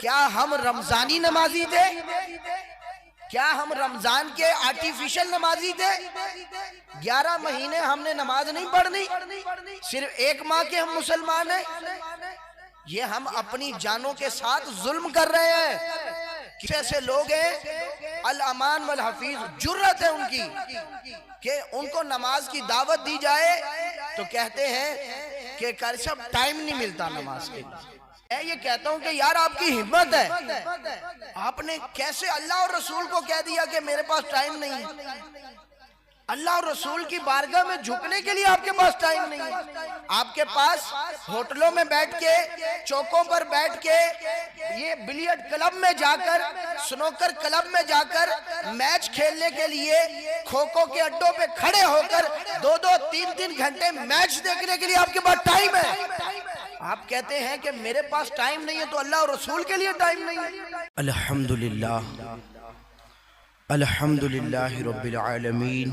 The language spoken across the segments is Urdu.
کیا ہم رمضانی نمازی تھے؟ کیا ہم رمضان کے آرٹیفیشل نمازی تھے؟ 11 مہینے ہم نے نماز نہیں پڑھنی، صرف 1 ماہ کے ہم مسلمان ہیں؟ یہ ہم اپنی جانوں کے ساتھ ظلم کر رہے ہیں۔ کس ایسے لوگ ہیں الامان والحفیظ، جرت ہے ان کی کہ ان کو نماز کی دعوت دی جائے تو کہتے ہیں کہ کل صاحب ٹائم نہیں ملتا نماز کے لیے۔ میں یہ کہتا ہوں کہ یار آپ کی ہمت ہے، آپ نے کیسے اللہ اور رسول کو کہہ دیا کہ میرے پاس ٹائم نہیں ہے؟ اللہ اور رسول کی بارگاہ میں جھکنے کے لیے آپ کے پاس ٹائم نہیں ہے۔ آپ کے پاس ہوٹلوں میں بیٹھ کے، چوکوں پر بیٹھ کے، یہ بلیئرڈ کلب میں جا کر، سنوکر کلب میں جا کر میچ کھیلنے کے لیے کھوکھو کے اڈوں پہ کھڑے ہو کر 2-2 3-3 گھنٹے میچ دیکھنے کے لیے آپ کے پاس ٹائم ہے۔ آپ کہتے ہیں کہ میرے پاس ٹائم نہیں ہے تو اللہ اور رسول کے لیے ٹائم نہیں ہے۔ الحمدللہ الحمدللہ رب العالمین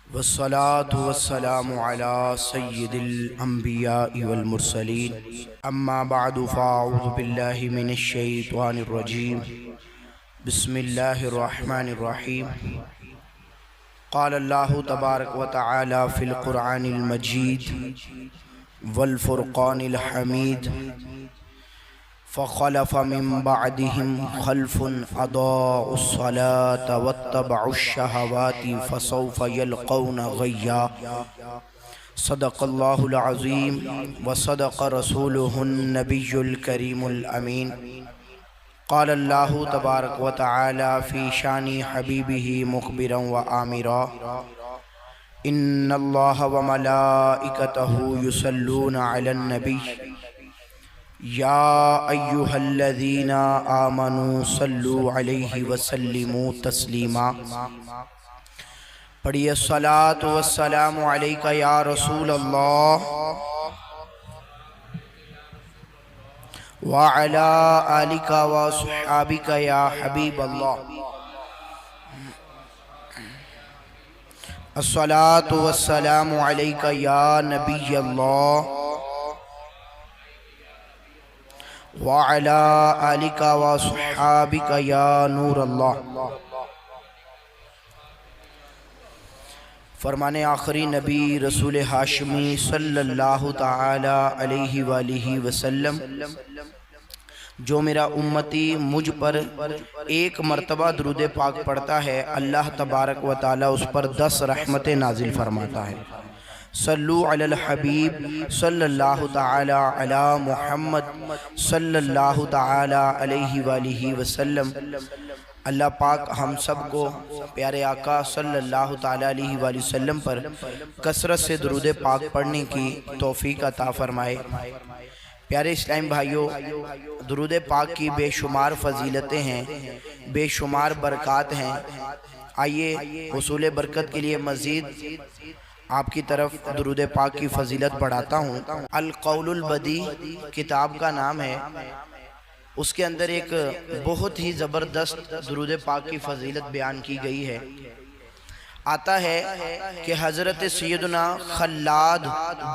والصلاة والسلام على سید الانبیاء والمرسلین، اما بعد فاعوذ باللہ من الشیطان الرجیم، بسم اللہ الرحمن الرحیم۔ قال اللہ تبارک و تعالی فی القرآن المجید والفرقان الحمید، فخلف من بعدهم خلف اضاعوا الصلاة واتبعوا الشہوات فسوف يلقون غیا۔ صدق اللہ العظیم وصدق رسولہ النبی الکریم الامین۔ قال اللہ تبارک و تعالی فی شان حبیبہ مخبرا و آمرا، ان اللہ وملائکتہ یصلون علی النبی یا ایہا الذین آمنوا صلوا علیہ وسلموا تسلیما۔ پڑھیے الصلاۃ والسلام علیک یا رسول اللہ وعلی آلک واصحابک یا حبیب اللہ۔ الصلاۃ والسلام علیک یا نبی اللہ وعلی آلک واصحابک یا نور اللہ۔ فرمان آخری نبی رسول ہاشمی صلی اللہ تعالی علیہ وآلہ وسلم، جو میرا امتی مجھ پر 1 مرتبہ درود پاک پڑھتا ہے، اللہ تبارک و تعالی اس پر 10 رحمتیں نازل فرماتا ہے۔ صلو علی الحبیب صلی اللہ تعالی علی محمد صلی اللہ تعالی علیہ وآلہ وسلم۔ اللہ پاک ہم سب کو پیارے آقا صلی اللہ تعالی علیہ وآلہ وسلم پر کثرت سے درود پاک پڑھنے کی توفیق عطا فرمائے۔ پیارے اسلام بھائیوں، درود پاک کی بے شمار فضیلتیں ہیں، بے شمار برکات ہیں۔ آئیے حصول برکت کے لیے مزید آپ کی طرف درود پاک کی فضیلت بڑھاتا ہوں۔ القول البدیع کتاب کا نام ہے، اس کے اندر ایک بہت ہی زبردست درود پاک کی فضیلت بیان کی گئی ہے۔ آتا ہے کہ حضرت سیدنا خلاد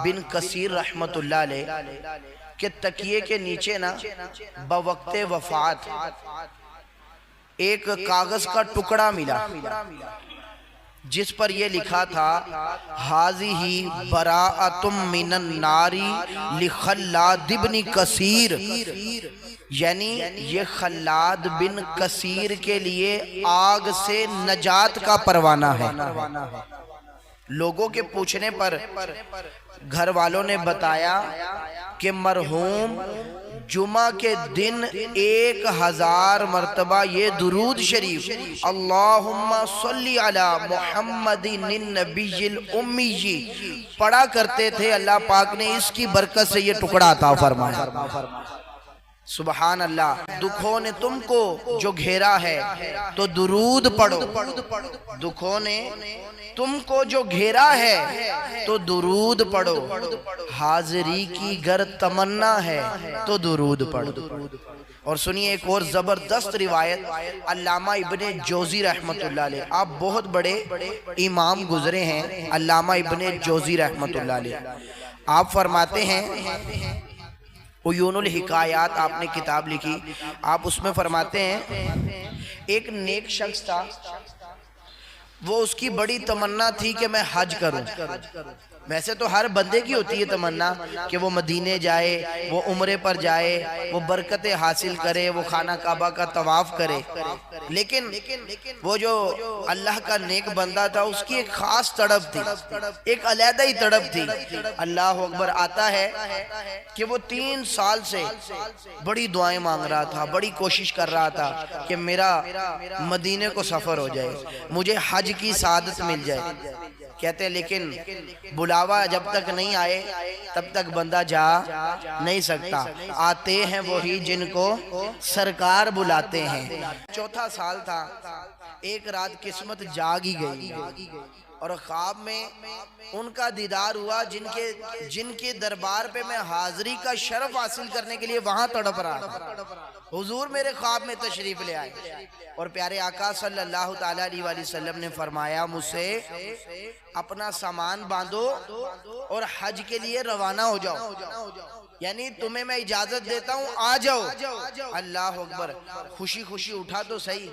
بن کثیر رحمت اللہ علیہ کہ تکیے کے نیچے نا بوقت وفات ایک کاغذ کا ٹکڑا ملا، جس پر یہ لکھا تھا ھذہ براءۃ من النار لخلاد بن کثیر، یعنی یہ خلاد بن کثیر کے لیے آگ سے نجات کا پروانہ ہے۔ لوگوں کے پوچھنے پر گھر والوں نے بتایا کہ مرحوم جمعہ کے دن 1000 مرتبہ یہ درود شریف اللہم صلی علی محمد النبی الامی پڑھا کرتے تھے۔ اللہ پاک نے اس کی برکت سے یہ ٹکڑا عطا فرمایا۔ سبحان اللہ۔ دکھوں نے تم کو جو گھیرا ہے تو درود پڑھو، دکھوں نے تم کو جو گھیرا ہے تو درود پڑھو، حاضری کی گر تمنا ہے تو درود پڑھو۔ اور سنیے ایک اور زبردست روایت، علامہ ابن جوزی رحمت اللہ علیہ، آپ بہت بڑے امام گزرے ہیں، علامہ ابن جوزی رحمت اللہ علیہ۔ آپ فرماتے ہیں عیون الحکایات آپ نے کتاب لکھی، آپ اس میں فرماتے ہیں ایک نیک شخص تھا، وہ اس کی بڑی تمنا تھی کہ میں حج کروں۔ ویسے تو ہر بندے کی ہوتی ہے تمنا کہ وہ مدینے جائے، وہ عمرے پر جائے، وہ برکتیں حاصل کرے، وہ خانہ کعبہ کا طواف کرے، لیکن وہ جو اللہ کا نیک بندہ تھا اس کی ایک خاص تڑپ تھی، ایک علیحدہ ہی تڑپ تھی۔ اللہ اکبر، آتا ہے کہ وہ 3 سال سے بڑی دعائیں مانگ رہا تھا، بڑی کوشش کر رہا تھا کہ میرا مدینے کو سفر ہو جائے، مجھے حج کی سعادت مل جائے۔ کہتے ہیں لیکن بلاوا جب تک نہیں آئے تب تک بندہ جا نہیں سکتا، آتے ہیں وہی جن کو سرکار بلاتے ہیں۔ 4تھا سال تھا، ایک رات قسمت جاگ ہی گئی اور خواب میں ان کا دیدار ہوا جن کے دربار پہ میں حاضری کا شرف حاصل کرنے کے لیے وہاں تڑپ رہا تھا۔ حضور میرے خواب میں تشریف لے آئے اور پیارے آقا صلی اللہ تعالیٰ علیہ وآلہ وسلم نے فرمایا مجھ سے اپنا سامان باندھو اور حج کے لیے روانہ ہو جاؤ، یعنی تمہیں میں اجازت دیتا ہوں، آ جاؤ۔ اللہ اکبر، خوشی خوشی اٹھا تو صحیح،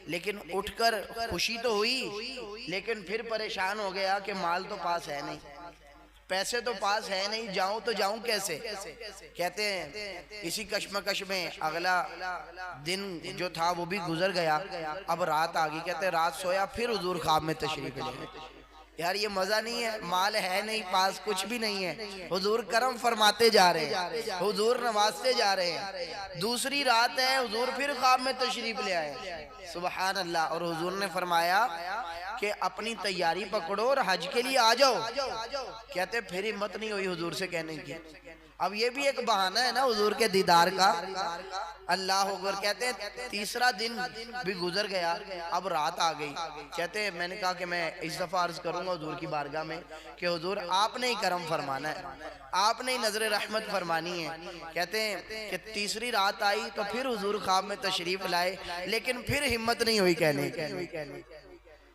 لیکن اٹھ کر خوشی تو ہوئی لیکن پھر پریشان ہو گیا کہ مال تو پاس ہے نہیں، پیسے تو پاس ہے نہیں، جاؤں تو جاؤں کیسے؟ کہتے ہیں اسی کشمکش میں اگلا دن جو تھا وہ بھی گزر گیا، اب رات آگئی۔ کہتے ہیں رات سویا، پھر حضور خواب میں تشریف لے آئے۔ یار یہ مزہ نہیں ہے، مال ہے نہیں، پاس کچھ بھی نہیں ہے، حضور کرم فرماتے جا رہے ہیں، حضور نوازتے جا رہے ہیں۔ دوسری رات ہے، حضور پھر خواب میں تشریف لے آئے، سبحان اللہ، اور حضور نے فرمایا کہ اپنی تیاری پکڑو اور حج کے لیے آ جاؤ۔ کہتے پھر ہمت نہیں ہوئی حضور سے کہنے کی، اب یہ بھی ایک بہانہ ہے نا حضور کے دیدار کا۔ اللہ اکبر، کہتے ہیں تیسرا دن بھی گزر گیا، اب رات آ گئی۔ کہتے ہیں میں نے کہا کہ میں اس دفعہ عرض کروں گا حضور کی بارگاہ میں کہ حضور آپ نے ہی کرم فرمانا ہے، آپ نے ہی نظر رحمت فرمانی ہے۔ کہتے ہیں کہ تیسری رات آئی تو پھر حضور خواب میں تشریف لائے، لیکن پھر ہمت نہیں ہوئی کہنے کی۔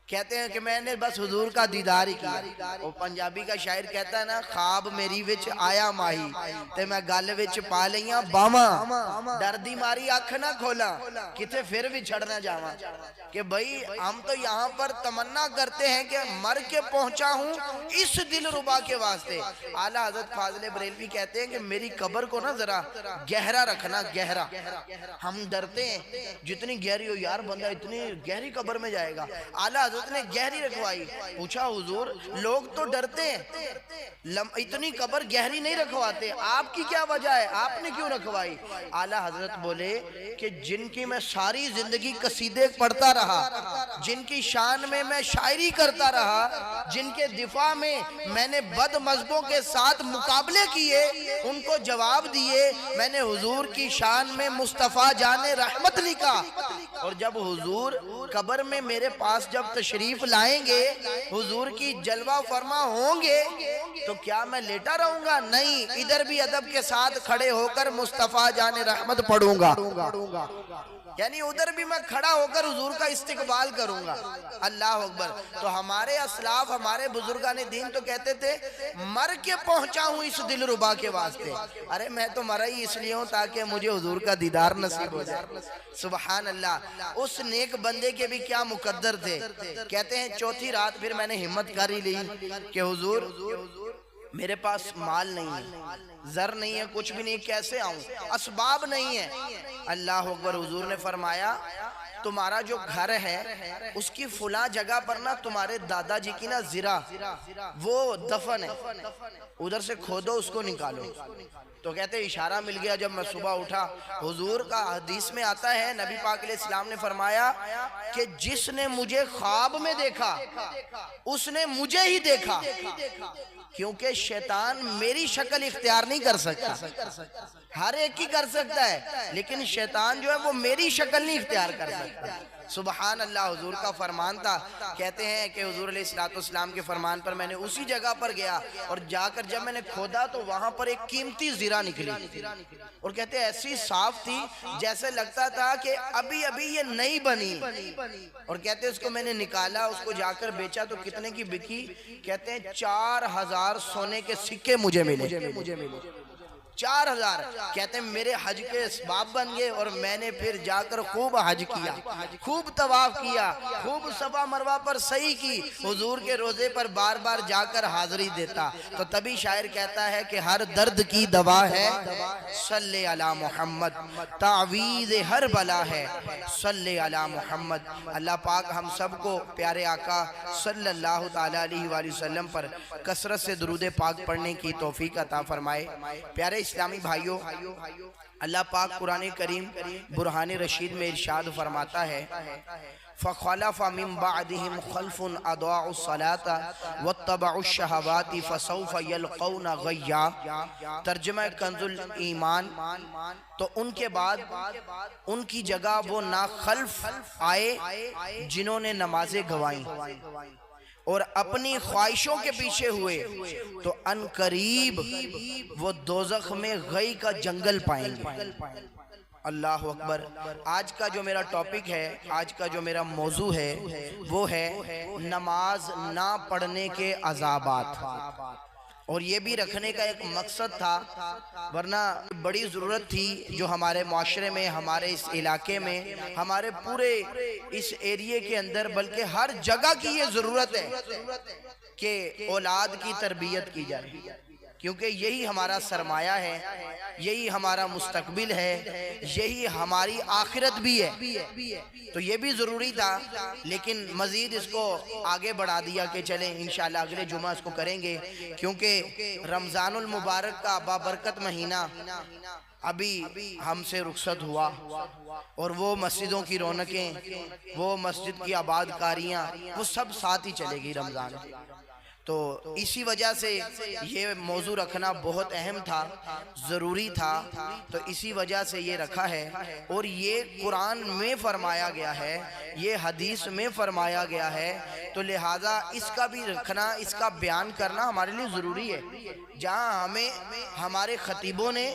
کہتے ہیں کہ میں نے بس حضور کا دیدار ہی کیا۔ وہ پنجابی کا شاعر کہتا ہے نا، خواب میری وچ آیا ماہی تے میں گل وچ پا لیاں باواں، ڈر دی ماری اکھ نہ کھولا کتے پھر بھی چھڑنا جاواں۔ کہ بھئی ہم تو یہاں پر تمنا کرتے ہیں کہ مر کے پہنچا ہوں اس دل ربا کے واسطے۔ اعلیٰ حضرت فاضل بریلوی کہتے ہیں کہ میری قبر کو نا ذرا گہرا رکھنا، گہرا۔ ہم ڈرتے ہیں جتنی گہری ہو، یار بندہ اتنی گہری قبر میں جائے گا، اعلیٰ حضرت نے گہری رکھوائی۔ پوچھا حضور لوگ تو ڈرتے ہیں، اتنی قبر گہری نہیں رکھواتے، آپ کی کیا وجہ ہے، آپ نے کیوں رکھوائی؟ اعلیٰ حضرت بولے کہ جن کی میں ساری زندگی قصیدے پڑھتا رہا، جن کی شان میں میں شاعری کرتا رہا، جن کے دفاع میں میں نے بد مذہبوں کے ساتھ مقابلے کیے، ان کو جواب دیے، میں نے حضور کی شان میں مصطفیٰ جان رحمت لکھا۔ اور جب حضور قبر میں میرے پاس جب تشریف لائیں گے، حضور کی جلوہ فرما ہوں گے، تو کیا میں لیٹا رہوں گا؟ نہیں، ادھر بھی ادب کے ساتھ کھڑے ہو کر مصطفیٰ جان رحمت پڑھوں گا، یعنی ادھر بھی میں کھڑا ہو کر حضور کا استقبال کروں گا۔ اللہ اکبر۔ تو ہمارے اسلاف، ہمارے بزرگان دین تو کہتے تھے مر کے پہنچا ہوں اس دل ربا کے واسطے۔ ارے میں تو مرا ہی اس لیے ہوں تاکہ مجھے حضور کا دیدار نصیب ہو جائے۔ سبحان اللہ، اس نیک بندے کے بھی کیا مقدر تھے۔ کہتے ہیں چوتھی رات پھر میں نے ہمت کر ہی لی کہ حضور میرے پاس مال نہیں ہے، زر نہیں ہے، کچھ بھی نہیں، کیسے آؤں، اسباب نہیں ہے۔ اللہ اکبر۔ حضور نے فرمایا تمہارا جو گھر ہے اس کی فلاں جگہ پر نا تمہارے دادا جی کی نا زرہ وہ دفن ہے، ادھر سے کھودو اس کو نکالو۔ تو کہتے ہیں اشارہ مل گیا۔ جب میں صبح اٹھا، حضور کا حدیث میں آتا ہے نبی پاک علیہ السلام نے فرمایا کہ جس نے مجھے خواب میں دیکھا اس نے مجھے ہی دیکھا، کیونکہ شیطان میری شکل اختیار نہیں کر سکتا، ہر ایک ہی کر سکتا ہے، لیکن شیطان جو ہے وہ میری شکل نہیں اختیار کر سکتا۔ سبحان اللہ، حضور کا فرمان تھا۔ کہتے ہیں کہ حضور علیہ السلام کے فرمان پر میں نے اسی جگہ پر گیا اور جا کر جب میں نے کھودا تو وہاں پر ایک قیمتی زرہ نکلی، اور کہتے ہیں ایسی صاف تھی جیسے لگتا تھا کہ ابھی ابھی یہ نئی بنی۔ اور کہتے ہیں اس کو میں نے نکالا، اس کو جا کر بیچا تو کتنے کی بکی؟ کہتے ہیں 4000 سونے کے سکے مجھے ملے۔ 4000 کہتے ہیں میرے حج کے اسباب بن گئے اور میں نے پھر جا کر خوب حج کیا، خوب طواف کیا، خوب صفا مروہ پر سعی کی، حضور کے روزے پر بار بار جا کر حاضری دیتا۔ تو تبھی شاعر کہتا ہے کہ ہر درد کی دوا ہے صلی علی محمد، تعویذ ہر بلا ہے صلی علی محمد۔ اللہ پاک ہم سب کو پیارے آقا صلی اللہ تعالیٰ علیہ وآلہ وسلم پر کثرت سے درود پاک پڑھنے کی توفیق عطا فرمائے۔ پیارے اسلامی بھائیوں، اللہ پاک قرآن کریم برہان رشید میں ارشاد فرماتا ہے فَخَلَفَ مِن بَعْدِهِمْ خَلْفٌ أَضَاعُوا الصَّلَاةَ وَاتَّبَعُوا الشَّهَوَاتِ فَسَوْفَ يَلْقَوْنَ غَيًّا۔ ترجمہ کنز ایمان، تو ان کے بعد ان کی جگہ وہ ناخلف آئے جنہوں نے نمازیں گوائیں اور اپنی خواہشوں کے پیچھے ہوئے، تو ان قریب وہ دوزخ میں غی کا جنگل پائیں گے۔ اللہ اکبر۔ آج کا جو میرا ٹاپک ہے، آج کا جو میرا موضوع ہے، وہ ہے نماز نہ پڑھنے کے عذابات۔ اور یہ بھی رکھنے کا ایک مقصد تھا، ورنہ بڑی ضرورت تھی جو ہمارے معاشرے میں، ہمارے اس علاقے میں، ہمارے پورے اس ایریے کے اندر، بلکہ ہر جگہ کی یہ ضرورت ہے کہ اولاد کی تربیت کی جائے، کیونکہ یہی ہمارا سرمایہ ہے، یہی ہمارا مستقبل ہے، یہی ہماری آخرت بھی ہے۔ تو یہ بھی ضروری تھا، لیکن مزید اس کو آگے بڑھا دیا کہ چلیں انشاءاللہ اگلے جمعہ اس کو کریں گے، کیونکہ رمضان المبارک کا بابرکت مہینہ ابھی ہم سے رخصت ہوا، اور وہ مسجدوں کی رونقیں، وہ مسجد کی آباد کاریاں، وہ سب ساتھ ہی چلے گی رمضان۔ تو اسی وجہ سے یہ موضوع رکھنا بہت اہم تھا، ضروری تھا، تو اسی وجہ سے یہ رکھا ہے۔ اور یہ قرآن میں فرمایا گیا ہے، یہ حدیث میں فرمایا گیا ہے، تو لہٰذا اس کا بھی رکھنا، اس کا بیان کرنا ہمارے لیے ضروری ہے۔ جہاں ہمیں ہمارے خطیبوں نے،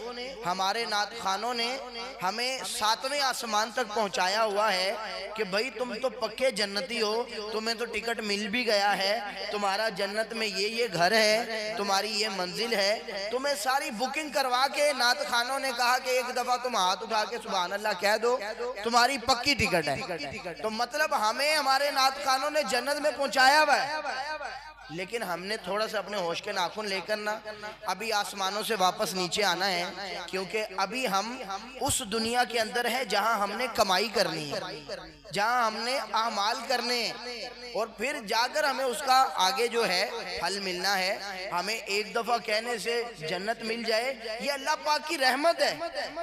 ہمارے نعت خوانوں نے ہمیں 7ویں آسمان تک پہنچایا ہوا ہے کہ بھئی تم تو پکے جنتی ہو، تمہیں تو ٹکٹ مل بھی گیا ہے، تمہارا جنت میں یہ گھر ہے، تمہاری یہ منزل ہے، تمہیں ساری بکنگ کروا کے نعت خوانوں نے کہا کہ ایک دفعہ تم ہاتھ اٹھا کے سبحان اللہ کہہ دو، تمہاری پکی ٹکٹ ہے۔ تو مطلب ہمیں ہمارے نعت خوانوں نے جنت میں پہنچایا ہوا ہے، لیکن ہم نے تھوڑا سا اپنے ہوش کے ناخن لے کر نا ابھی آسمانوں سے واپس نیچے آنا ہے، کیونکہ ابھی ہم اس دنیا کے اندر ہے جہاں ہم نے کمائی کرنی ہے، جہاں ہم نے اعمال کرنے ہیں، اور پھر جا کر ہمیں اس کا آگے جو ہے پھل ملنا ہے۔ ہمیں ایک دفعہ کہنے سے جنت مل جائے یہ اللہ پاک کی رحمت ہے،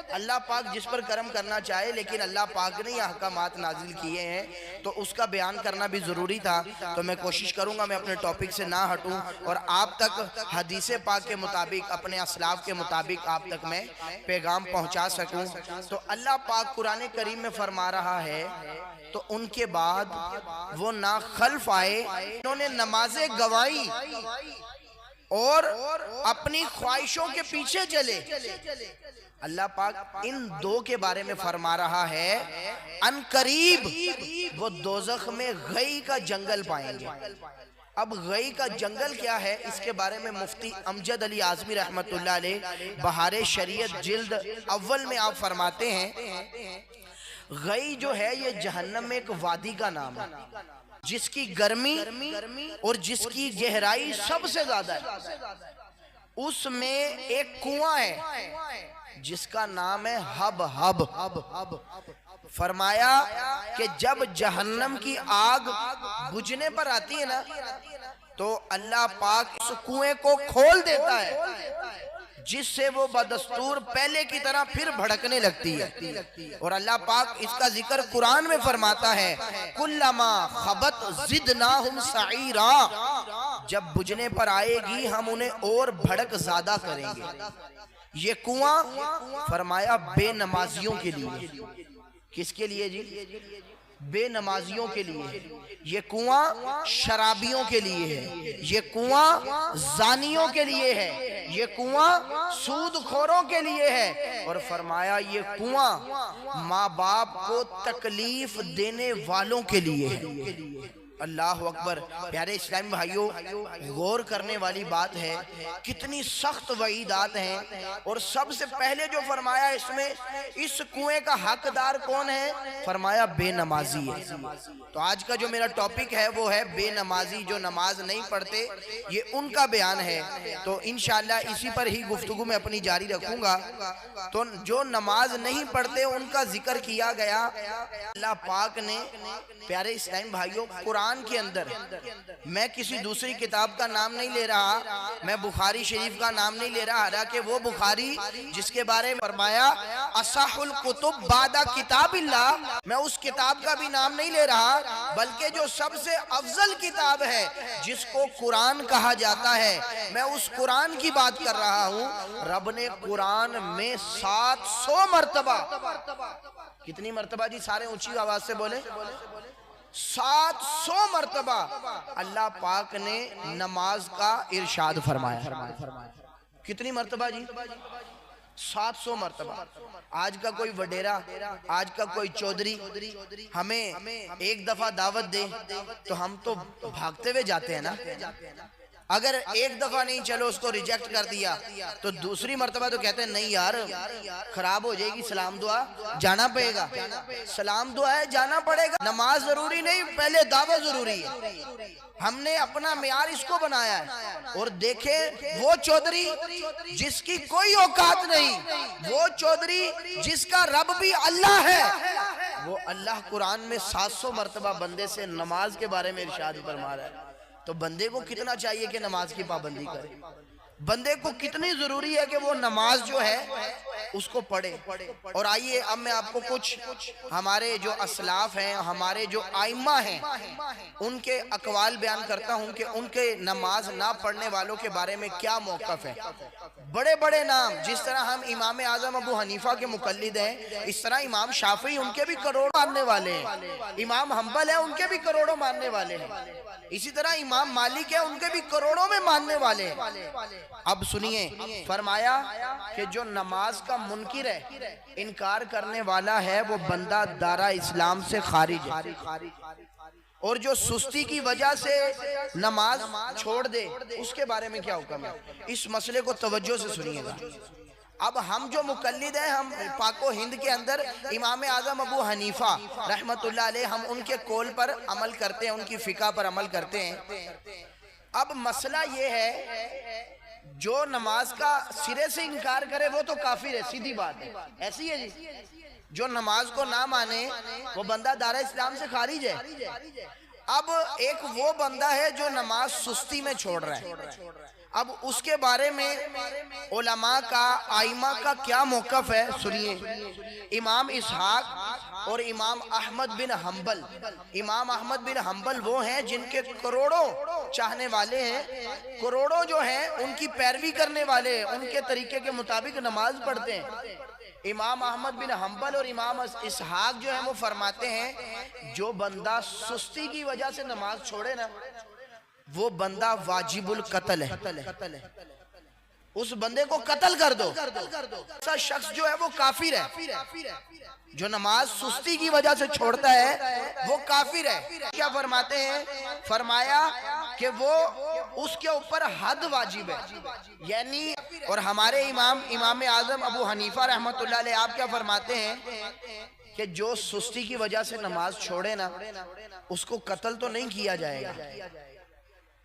اللہ پاک جس پر کرم کرنا چاہے، لیکن اللہ پاک نے یہ احکامات نازل کیے ہیں، تو اس کا بیان کرنا بھی ضروری تھا۔ تو میں کوشش کروں گا میں اپنے ٹاپک سے نہ ہٹوں اور آپ تک حدیث پاک کے مطابق، اپنے اسلاف کے مطابق آپ تک میں پیغام پہنچا سکوں۔ تو اللہ پاک قرآن کریم میں فرما رہا ہے تو ان کے بعد وہ ناخلف آئے، انہوں نے نمازیں گوائی اور اپنی خواہشوں کے پیچھے چلے۔ اللہ پاک ان دو کے بارے میں فرما رہا ہے ان قریب وہ دوزخ میں غی کا جنگل پائیں گے۔ اب غی کا جنگل کیا ہے، اس کے بارے میں مفتی امجد علی اعظمی رحمت اللہ علیہ بہار شریعت جلد اول میں آپ فرماتے ہیں غی جو ہے یہ جہنم میں ایک وادی کا نام ہے، جس کی گرمی اور جس کی گہرائی سب سے زیادہ ہے۔ اس میں ایک کنواں ہے جس کا نام ہے ہب ہب۔ فرمایا کہ جب جہنم کی آگ بجھنے پر آتی ہے نا تو اللہ پاک اس کنویں کو کھول دیتا ہے، جس سے وہ بدستور پہلے کی طرح پھر بھڑکنے لگتی ہے۔ اور اللہ پاک اس کا ذکر قرآن میں فرماتا ہے کلما خبت زدناہم سعیرا، جب بجھنے پر آئے گی ہم انہیں اور بھڑک زیادہ کریں گے۔ یہ کنواں فرمایا بے نمازیوں کے لیے۔ کس کے لیے جی؟ بے نمازیوں کے لیے۔ یہ کنواں شرابیوں کے لیے ہے، یہ کنواں زانیوں کے لیے ہے، یہ کنواں سود خوروں کے لیے ہے، اور فرمایا یہ کنواں ماں باپ کو تکلیف دینے والوں کے لیے ہے۔ اللہ اکبر۔ پیارے اسلامی بھائیوں، غور کرنے والی بات ہے، کتنی سخت وعیدات ہیں، اور سب سے پہلے جو فرمایا اس میں، اس کنویں کا حقدار کون ہے؟ فرمایا بے نمازی ہے۔ تو آج کا جو میرا ٹاپک ہے وہ ہے بے نمازی، جو نماز نہیں پڑھتے، یہ ان کا بیان ہے۔ تو انشاءاللہ اسی پر ہی گفتگو میں اپنی جاری رکھوں گا۔ تو جو نماز نہیں پڑھتے ان کا ذکر کیا گیا۔ اللہ پاک نے پیارے اسلام بھائیوں قرآن کے اندر، میں کسی دوسری کتاب کا نام نہیں لے رہا، میں بخاری شریف کا نام نہیں لے رہا، حالانکہ وہ بخاری جس کے بارے میں فرمایا اصح الکتب بعد کتاب اللہ، میں اس کتاب کا بھی نام نہیں لے رہا، بلکہ جو سب سے افضل کتاب ہے جس کو قرآن کہا جاتا ہے، میں اس قرآن کی بات کر رہا ہوں۔ رب نے قرآن میں 700 مرتبہ، کتنی مرتبہ جی؟ سارے اونچی آواز سے بولے۔ 700 مرتبہ اللہ پاک نے نماز کا ارشاد فرمایا۔ کتنی مرتبہ جی؟ 700 مرتبہ۔ آج کا کوئی وڈیرا، آج کا کوئی چودھری ہمیں ایک دفعہ دعوت دے تو ہم تو بھاگتے ہوئے جاتے ہیں نا۔ اگر ایک دفعہ نہیں، چلو اس کو ریجیکٹ کر دیا، تو دوسری مرتبہ تو کہتے ہیں نہیں یار خراب ہو جائے گی، سلام دعا جانا پڑے گا، سلام دعا ہے جانا پڑے گا۔ نماز ضروری نہیں، پہلے دعوت ضروری ہے۔ ہم نے اپنا معیار اس کو بنایا ہے۔ اور دیکھیں وہ چودھری جس کی کوئی اوقات نہیں، وہ چودھری جس کا رب بھی اللہ ہے، وہ اللہ قرآن میں 700 مرتبہ بندے سے نماز کے بارے میں ارشاد فرما رہا ہے۔ تو بندے کو کتنا چاہیے کہ نماز کی پابندی کرے؟ بندے کو کتنی ضروری ہے کہ وہ نماز جو ہے اس کو پڑھے۔ اور آئیے اب میں آپ کو کچھ ہمارے جو اسلاف ہیں، ہمارے جو ائمہ ہیں، ان کے اقوال بیان کرتا ہوں کہ ان کے نماز نہ پڑھنے والوں کے بارے میں کیا موقف ہے۔ بڑے بڑے نام، جس طرح ہم امام اعظم ابو حنیفہ کے مقلد ہیں، اس طرح امام شافعی ان کے بھی کروڑوں ماننے والے ہیں، امام حنبل ہیں ان کے بھی کروڑوں ماننے والے ہیں، اسی طرح امام مالک ہے ان کے بھی کروڑوں میں ماننے والے ہیں۔ اب سنیے، فرمایا کہ جو نماز کا منکر ہے، انکار کرنے والا ہے، وہ بندہ دارہ اسلام سے خارج ہے۔ اور جو سستی کی وجہ سے نماز چھوڑ دے، اس کے بارے میں کیا حکم ہے؟ اس مسئلے کو توجہ سے سنیے گا۔ اب ہم جو مقلد ہیں، ہم پاک و ہند کے اندر امام اعظم ابو حنیفہ رحمت اللہ علیہ، ہم ان کے قول پر عمل کرتے ہیں، ان کی فقہ پر عمل کرتے ہیں۔ اب مسئلہ یہ ہے، جو نماز کا سرے سے انکار کرے وہ تو کافر ہے، سیدھی بات ہے، ایسی ہے جی۔ جو نماز کو نہ مانے وہ بندہ دارہ اسلام سے خارج ہے۔ اب ایک وہ بندہ ہے جو نماز سستی میں چھوڑ رہا ہے، اب اس کے بارے میں علماء کا، ائمہ کا کیا موقف ہے؟ سنیے۔ امام اسحاق اور امام احمد بن حنبل، امام احمد بن حنبل وہ ہیں جن کے کروڑوں چاہنے والے ہیں، کروڑوں جو ہیں ان کی پیروی کرنے والے ہیں، ان کے طریقے کے مطابق نماز پڑھتے ہیں۔ امام احمد بن حنبل اور امام اسحاق جو ہیں وہ فرماتے ہیں جو بندہ سستی کی وجہ سے نماز چھوڑے نا، وہ بندہ واجب القتل ہے، اس بندے کو قتل کر دو۔ ایسا شخص جو ہے وہ کافر ہے، جو نماز سستی کی وجہ سے چھوڑتا ہے وہ کافر ہے۔ کیا فرماتے ہیں؟ فرمایا کہ وہ اس کے اوپر حد واجب ہے، یعنی اور ہمارے امام اعظم ابو حنیفہ رحمت اللہ علیہ آپ کیا فرماتے ہیں کہ جو سستی کی وجہ سے نماز چھوڑے نا، اس کو قتل تو نہیں کیا جائے گا،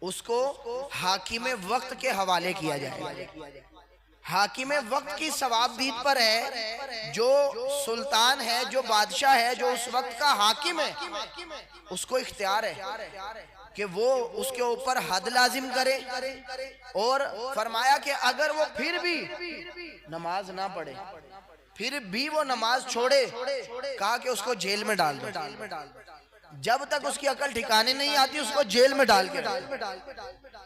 اس کو حاکم وقت کے حوالے کیا جائے گا۔ حاکم وقت کی ثوابدید پر ہے، جو سلطان ہے، جو بادشاہ ہے، جو اس وقت کا حاکم ہے، اس کو اختیار ہے کہ وہ اس کے اوپر حد لازم کرے۔ اور فرمایا کہ اگر وہ پھر بھی نماز نہ پڑھے، پھر بھی وہ نماز چھوڑے، کہا کہ اس کو جیل میں ڈال دو، جب تک اس کی عقل ٹھکانے نہیں آتی اس کو جیل میں ڈال کے۔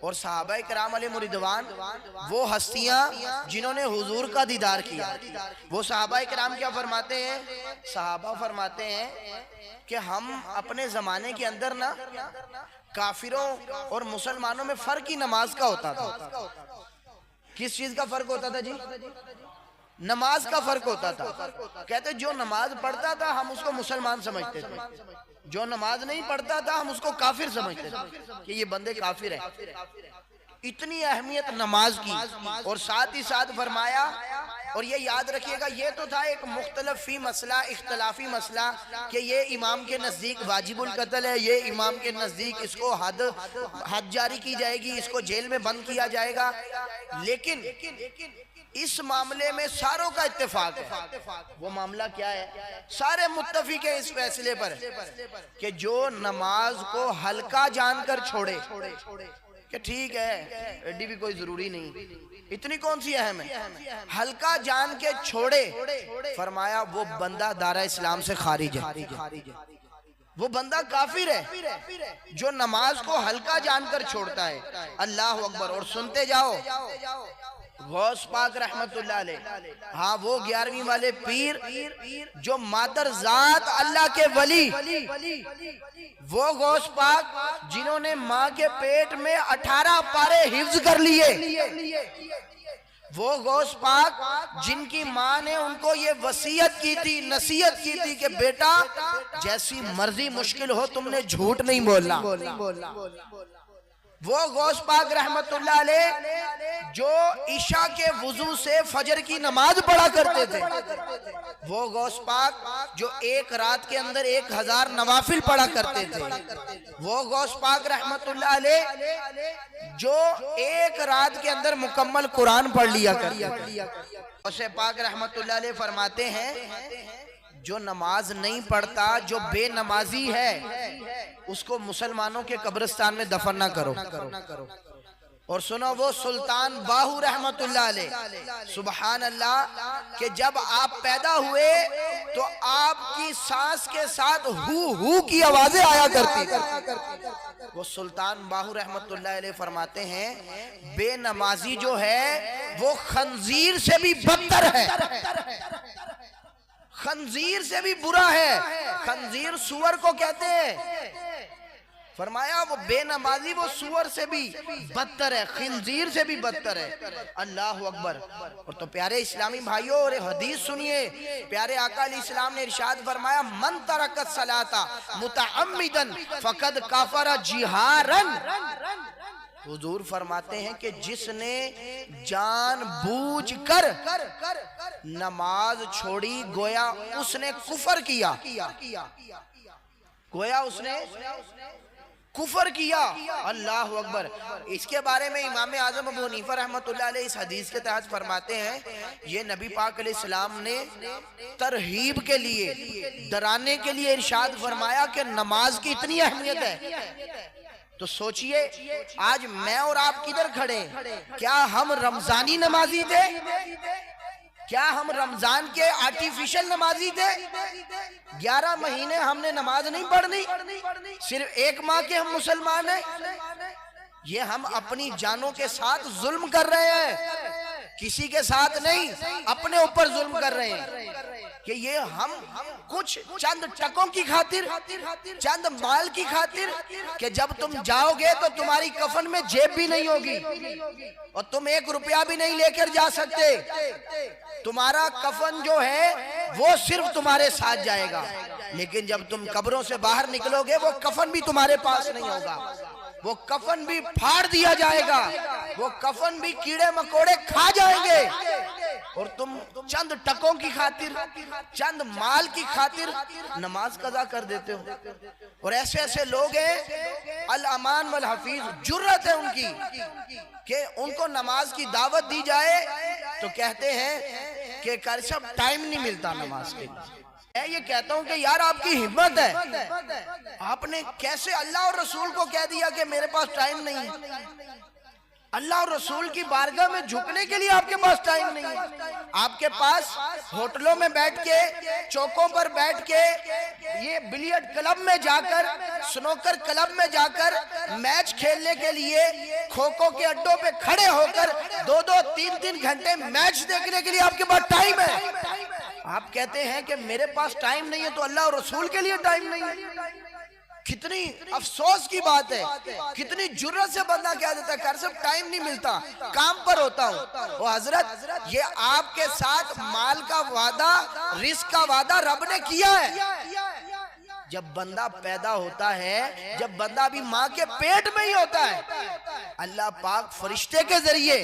اور صحابہ کرام علیہ رضوان وہ ہستیاں جنہوں نے حضور کا دیدار کیا، وہ صحابہ کرام کیا فرماتے ہیں؟ صحابہ فرماتے ہیں کہ ہم اپنے زمانے کے اندر نا کافروں اور مسلمانوں میں فرق ہی نماز کا ہوتا تھا۔ کس چیز کا فرق ہوتا تھا جی؟ نماز کا فرق ہوتا تھا۔ کہتے جو نماز پڑھتا تھا ہم اس کو مسلمان سمجھتے تھے، جو نماز نہیں پڑھتا تھا ہم اس کو کافر سمجھتے تھے کہ یہ بندے کافر ہیں. اتنی اہمیت نماز کی. اور ساتھ ہی ساتھ فرمایا، اور یہ یاد رکھیے گا، یہ تو تھا ایک مختلف فی مسئلہ، اختلافی مسئلہ کہ یہ امام کے نزدیک واجب القتل ہے، یہ امام کے نزدیک اس کو حد جاری کی جائے گی، اس کو جیل میں بند کیا جائے گا. لیکن اس معاملے میں ساروں کا اتفاق ہے. وہ معاملہ کیا ہے؟ سارے متفق ہیں اس فیصلے پر کہ جو نماز کو ہلکا جان کر چھوڑے کہ ٹھیک ہے ایڈی بھی کوئی ضروری نہیں، اتنی کون سی اہم ہے، ہلکا جان کے چھوڑے، فرمایا وہ بندہ دارہ اسلام سے خارج ہے، وہ بندہ کافر ہے جو نماز کو ہلکا جان کر چھوڑتا ہے. اللہ اکبر. اور سنتے جاؤ، غوث پاک رحمت اللہ علیہ، ہاں وہ 11ویں والے پیر جو مادر ذات اللہ کے ولی، وہ غوث پاک جنہوں نے ماں کے پیٹ میں 18 پارے حفظ کر لیے، وہ غوث پاک جن کی ماں نے ان کو یہ وصیت کی تھی، نصیحت کی تھی کہ بیٹا جیسی مرضی مشکل ہو تم نے جھوٹ نہیں بولنا. وہ غوث پاک رحمت اللہ علیہ جو عشاء کے وضو سے فجر کی نماز پڑھا کرتے تھے، وہ غوث پاک جو ایک رات کے اندر 1000 نوافل پڑھا کرتے تھے، وہ غوث پاک رحمت اللہ علیہ جو ایک رات کے اندر مکمل قرآن پڑھ لیا کرتے تھے. غوث پاک رحمت اللہ علیہ فرماتے ہیں جو نماز نہیں پڑھتا، جو بے نمازی ہے، اس کو مسلمانوں کے قبرستان میں دفن نہ کرو. اور سنو وہ سلطان باہو رحمت اللہ علیہ، سبحان اللہ، کہ جب آپ پیدا ہوئے تو آپ کی سانس کے ساتھ ہو کی آوازیں آیا کرتی تھی. وہ سلطان باہو رحمت اللہ علیہ فرماتے ہیں بے نمازی جو ہے وہ خنزیر سے بھی بدتر ہے، خنزیر سے بھی برا ہے. خنزیر سور کو کہتے ہیں، فرمایا وہ بے نمازی وہ سور سے بھی بدتر ہے، خنزیر سے بھی بدتر ہے. اللہ اکبر. اور تو پیارے اسلامی بھائیوں اور حدیث سنیے، پیارے آقا علیہ السلام نے ارشاد فرمایا من ترک الصلاۃ متعمدا فقد کفر جہارا. حضور فرماتے ہیں کہ جس نے جان بوجھ کر نماز چھوڑی گویا اس نے کفر کیا، گویا اس نے کفر کیا. اللہ اکبر. اس کے بارے میں امام اعظم ابو حنیفہ رحمت اللہ علیہ اس حدیث کے تحت فرماتے ہیں یہ نبی پاک علیہ السلام نے ترہیب کے لیے، ڈرانے کے لیے ارشاد فرمایا کہ نماز کی اتنی اہمیت ہے. تو سوچئے آج میں اور آپ کدھر کھڑے ہیں؟ کیا ہم رمضانی نمازی تھے؟ کیا ہم رمضان کے آرٹیفیشل نمازی تھے؟ 11 مہینے ہم نے نماز نہیں پڑھنی، صرف 1 ماہ کے ہم مسلمان ہیں. یہ ہم اپنی جانوں کے ساتھ ظلم کر رہے ہیں، کسی کے ساتھ نہیں، اپنے اوپر ظلم کر رہے ہیں کہ یہ ہم کچھ چند ٹکوں کی خاطر، چند مال کی خاطر، کہ جب تم جاؤ گے تو تمہاری کفن میں جیب بھی نہیں ہوگی اور تم 1 روپیہ بھی نہیں لے کر جا سکتے. تمہارا کفن جو ہے وہ صرف تمہارے ساتھ جائے گا، لیکن جب تم قبروں سے باہر نکلو گے وہ کفن بھی تمہارے پاس نہیں ہوگا، وہ کفن بھی پھاڑ دیا جائے گا، وہ کفن بھی کیڑے مکوڑے کھا جائیں گے، اور تم چند ٹکوں کی خاطر، چند مال کی خاطر نماز قضا کر دیتے ہو. اور ایسے ایسے لوگ ہیں الامان والحفیظ، جرت ہے ان کی کہ ان کو نماز کی دعوت دی جائے تو کہتے ہیں کہ صاحب ٹائم نہیں ملتا نماز کے لیے. میں یہ کہتا ہوں کہ یار آپ کی ہمت ہے، آپ نے کیسے اللہ اور رسول کو کہہ دیا کہ میرے پاس ٹائم نہیں ہے؟ اللہ اور رسول کی بارگاہ میں جھکنے کے لیے آپ کے پاس ٹائم نہیں ہے. آپ کے پاس ہوٹلوں میں بیٹھ کے، چوکوں پر بیٹھ کے، یہ بلیئرڈ کلب میں جا کر، سنوکر کلب میں جا کر میچ کھیلنے کے لیے کھوکھو کے اڈوں پہ کھڑے ہو کر 2-2 3-3 گھنٹے میچ دیکھنے کے لیے آپ کے پاس ٹائم ہے. آپ کہتے ہیں کہ میرے پاس ٹائم نہیں ہے تو اللہ اور رسول کے لیے ٹائم نہیں ہے. کتنی افسوس کی بات ہے، کتنی جرت سے بندہ کہہ دیتا ہے کہ صرف ٹائم نہیں ملتا، کام پر ہوتا ہوں. وہ حضرت یہ آپ کے ساتھ مال کا وعدہ، رزق کا وعدہ رب نے کیا ہے. جب بندہ پیدا ہوتا ہے، جب بندہ بھی ماں کے پیٹ میں ہی ہوتا ہے، اللہ پاک فرشتے کے ذریعے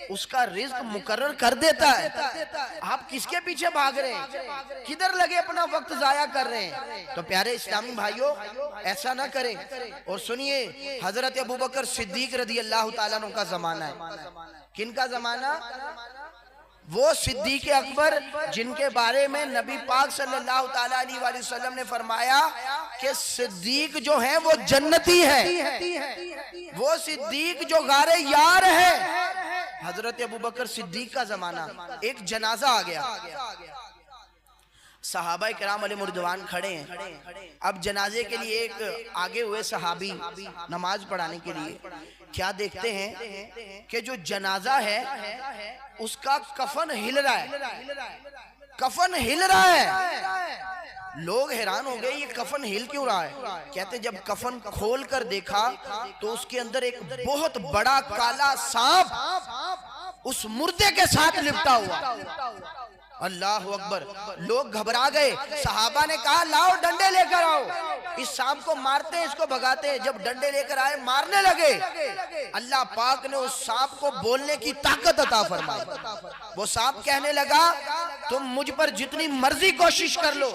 اس کا رزق مقرر کر دیتا ہے۔ آپ کس کے پیچھے بھاگ رہے ہیں؟ کدھر لگے اپنا وقت ضائع کر رہے ہیں؟ تو پیارے اسلامی بھائیوں، ایسا نہ کریں۔ اور سنیے، حضرت ابوبکر صدیق رضی اللہ تعالیٰ عنہ کا زمانہ ہے۔ کن کا زمانہ؟ وہ صدیق اکبر جن کے بارے میں نبی پاک صلی اللہ تعالیٰ علیہ وسلم نے فرمایا کہ صدیق جو ہیں وہ جنتی ہے، وہ صدیق جو غار یار ہے۔ حضرت ابوبکر صدیق کا زمانہ، ایک جنازہ آ گیا، صحابہ کرام علیہ مردوان کھڑے ہیں۔ اب جنازے کے لیے ایک آگے ہوئے صحابی نماز پڑھانے کے لیے کیا دیکھتے ہیں کہ جو جنازہ ہے اس کا کفن ہل رہا ہے، کفن ہل رہا ہے۔ لوگ حیران ہو گئے، یہ کفن ہل کیوں رہا ہے؟ کہتے جب کفن کھول کر دیکھا تو اس کے اندر ایک بہت بڑا کالا سانپ اس مردے کے ساتھ لپٹا ہوا۔ اللہ اکبر، لوگ گھبرا گئے۔ صحابہ نے کہا لاؤ ڈنڈے لے کر آؤ، اس سانپ کو مارتے ہیں، اس کو بھگاتے ہیں۔ جب ڈنڈے لے کر آئے، مارنے لگے، اللہ پاک نے اس سانپ کو بولنے کی طاقت عطا فرمائی۔ وہ سانپ کہنے لگا تم مجھ پر جتنی مرضی کوشش کر لو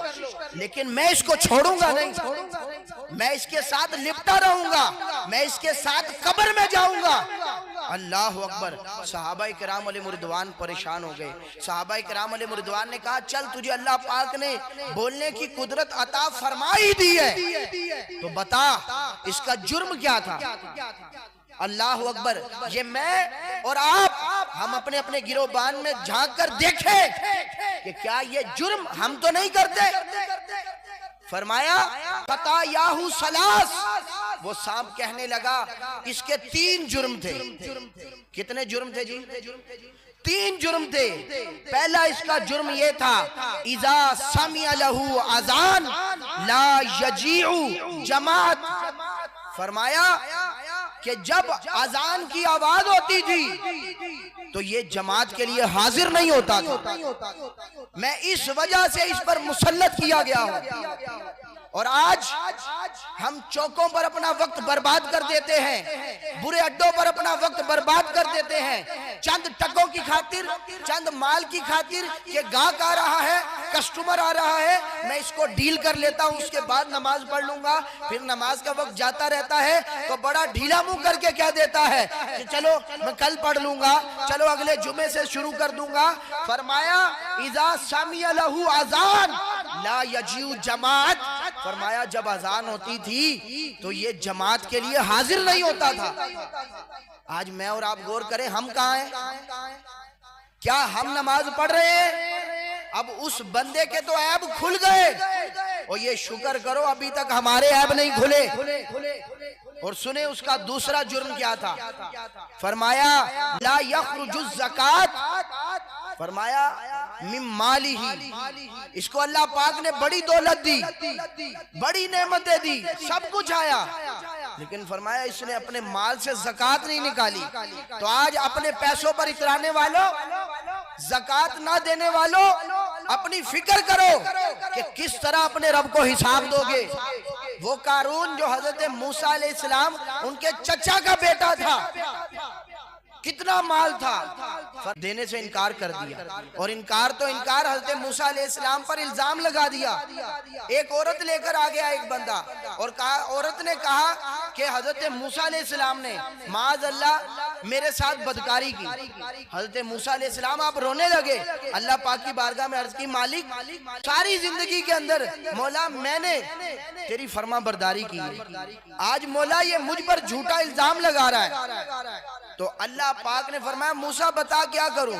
لیکن میں اس کو چھوڑوں گا نہیں، میں اس کے ساتھ لپٹا رہوں گا، میں اس کے ساتھ قبر میں جاؤں گا۔ اللہ اکبر، صحابہ کرام علیہ مردوان پریشان ہو گئے۔ صحابہ کرام علیہ مردوان نے کہا چل تجھے اللہ پاک نے بولنے کی قدرت عطا فرمائی دی ہے تو بتا اس کا جرم کیا تھا۔ اللہ اکبر، یہ میں اور آپ ہم اپنے اپنے گروبان میں جھانک کر دیکھیں کہ کیا یہ جرم ہم تو نہیں کرتے۔ فرمایا خطایاہو ثلاث، وہ سانپ کہنے لگا اس کے 3 جرم تھے۔ کتنے جرم تھے جی؟ 3 جرم تھے۔ پہلا اس کا جرم یہ تھا اذا سمع لہو اذان لا یجیع جماعت۔ فرمایا کہ جب اذان کی آواز ہوتی تھی تو یہ جماعت کے لیے حاضر نہیں ہوتا تھا۔ میں اس وجہ سے اس پر مسلط کیا گیا ہوں۔ اور آج ہم چوکوں پر اپنا وقت برباد کر دیتے ہیں، برے اڈوں پر اپنا وقت برباد کر دیتے ہیں، چند ٹکوں کی خاطر، چند مال کی خاطر کہ گاہک آ رہا ہے، کسٹمر آ رہا ہے، میں اس کو ڈیل کر لیتا ہوں، اس کے بعد نماز پڑھ لوں گا۔ پھر نماز کا وقت جاتا رہتا ہے تو بڑا ڈھیلا منہ کر کے کہہ دیتا ہے کہ چلو میں کل پڑھ لوں گا، چلو اگلے جمعے سے شروع کر دوں گا۔ فرمایا اذا سمع لہو اذان لا یجیع جماعت، فرمایا جب اذان ہوتی تھی تو یہ جماعت کے لیے حاضر نہیں ہوتا تھا۔ آج میں اور آپ غور کریں، ہم کہاں ہیں؟ کیا ہم نماز پڑھ رہے ہیں؟ اب اس بندے کے تو عیب کھل گئے اور یہ شکر کرو ابھی تک ہمارے عیب نہیں کھلے۔ اور سنیں اس کا دوسرا جرم کیا تھا؟ فرمایا لا یخرج الزکاۃ، فرمایا من مالہ، اس کو اللہ پاک نے بڑی دولت دی، بڑی نعمتیں دی، سب کچھ آیا، لیکن فرمایا اس نے اپنے مال سے زکوٰۃ نہیں نکالی۔ تو آج اپنے پیسوں پر اترانے والوں، زکوٰۃ نہ دینے والوں، اپنی فکر کرو کہ کس طرح اپنے رب کو حساب دو گے۔ وہ قارون جو حضرت موسیٰ علیہ السلام ان کے چچا کا بیٹا تھا، کتنا مال تھا، دینے سے انکار کر دیا۔ اور انکار تو انکار، حضرت موسیٰ علیہ السلام پر الزام لگا دیا۔ ایک عورت لے کر آ گیا ایک بندہ اور عورت نے کہا کہ حضرت موسیٰ علیہ السلام نے معاذ اللہ میرے ساتھ بدکاری کی۔ حضرت موسیٰ علیہ السلام آپ رونے لگے، اللہ پاک کی بارگاہ میں عرض کی مالک ساری زندگی کے اندر مولا میں نے تیری فرما برداری کی ہے، آج مولا یہ مجھ پر جھوٹا الزام لگا رہا ہے۔ تو اللہ پاک نے فرمایا موسیٰ بتا کیا کروں؟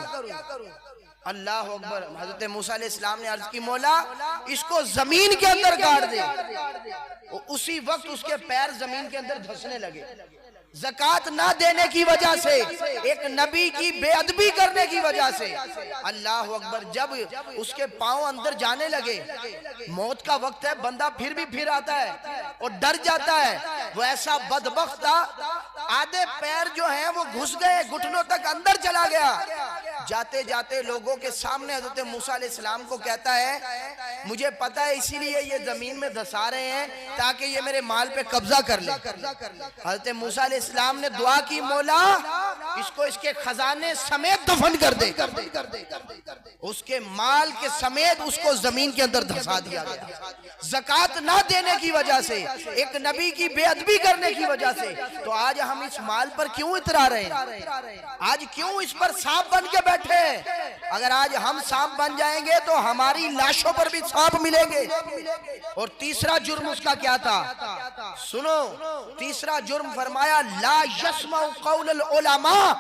اللہ اکبر، حضرت موسیٰ علیہ السلام نے عرض کی مولا اس کو زمین کے اندر گاڑ دے۔ اسی وقت اس کے پیر زمین کے اندر دھسنے لگے۔ زکوٰۃ نہ دینے کی وجہ سے، ایک نبی کی بے ادبی کرنے کی وجہ سے، اللہ اکبر، جب اس کے پاؤں اندر جانے لگے، موت کا وقت ہے، بندہ پھر بھی پھر آتا ہے اور ڈر جاتا ہے۔ وہ ایسا بدبخت تھا، آدھے پیر جو ہیں وہ گھس گئے، گھٹنوں تک اندر چلا گیا۔ جاتے جاتے لوگوں کے سامنے حضرت موسیٰ علیہ السلام کو کہتا ہے مجھے پتہ ہے اسی لیے یہ زمین میں دھسا رہے ہیں تاکہ یہ میرے مال پہ قبضہ کر لے۔ حضرت موسیٰ علیہ السلام نے دعا کی مولا اس کو اس کے خزانے سمیت دفن کر دے، اس کے مال کے سمیت اس کو زمین کے اندر دھسا دیا گیا۔ زکوٰۃ نہ دینے کی وجہ سے، ایک نبی کی بے ادبی کرنے کی وجہ سے، تو آج ہم اس مال پر کیوں اترا رہے ہیں؟ آج کیوں اس پر سانپ بن کے بیٹھے ہیں؟ اگر آج ہم سانپ بن جائیں گے تو ہماری لاشوں پر بھی سانپ ملیں گے۔ اور تیسرا جرم اس کا کیا تھا؟ سنو، تیسرا جرم فرمایا لا یسمع قول العلماء،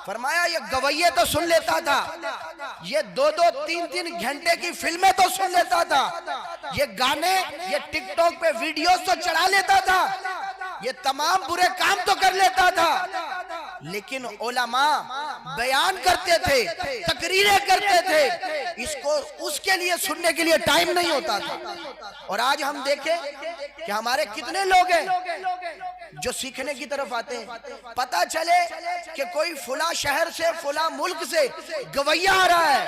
فرمایا یہ گویے تو سن لیتا تھا، یہ 2-3 گھنٹے کی فلمیں تو سن لیتا تھا، یہ گانے، یہ ٹک ٹاک پہ ویڈیوز تو چڑھا لیتا تھا، یہ تمام برے کام تو کر لیتا تھا، لیکن علماء بیان کرتے تھے، تقریریں کرتے تھے، اس کے لیے سننے کے لیے ٹائم نہیں ہوتا تھا۔ اور آج ہم دیکھیں کہ ہمارے کتنے لوگ ہیں جو سیکھنے کی طرف آتے ہیں، پتہ چلے کہ کوئی فلاں شہر سے، فلاں ملک سے گویہ آ رہا ہے،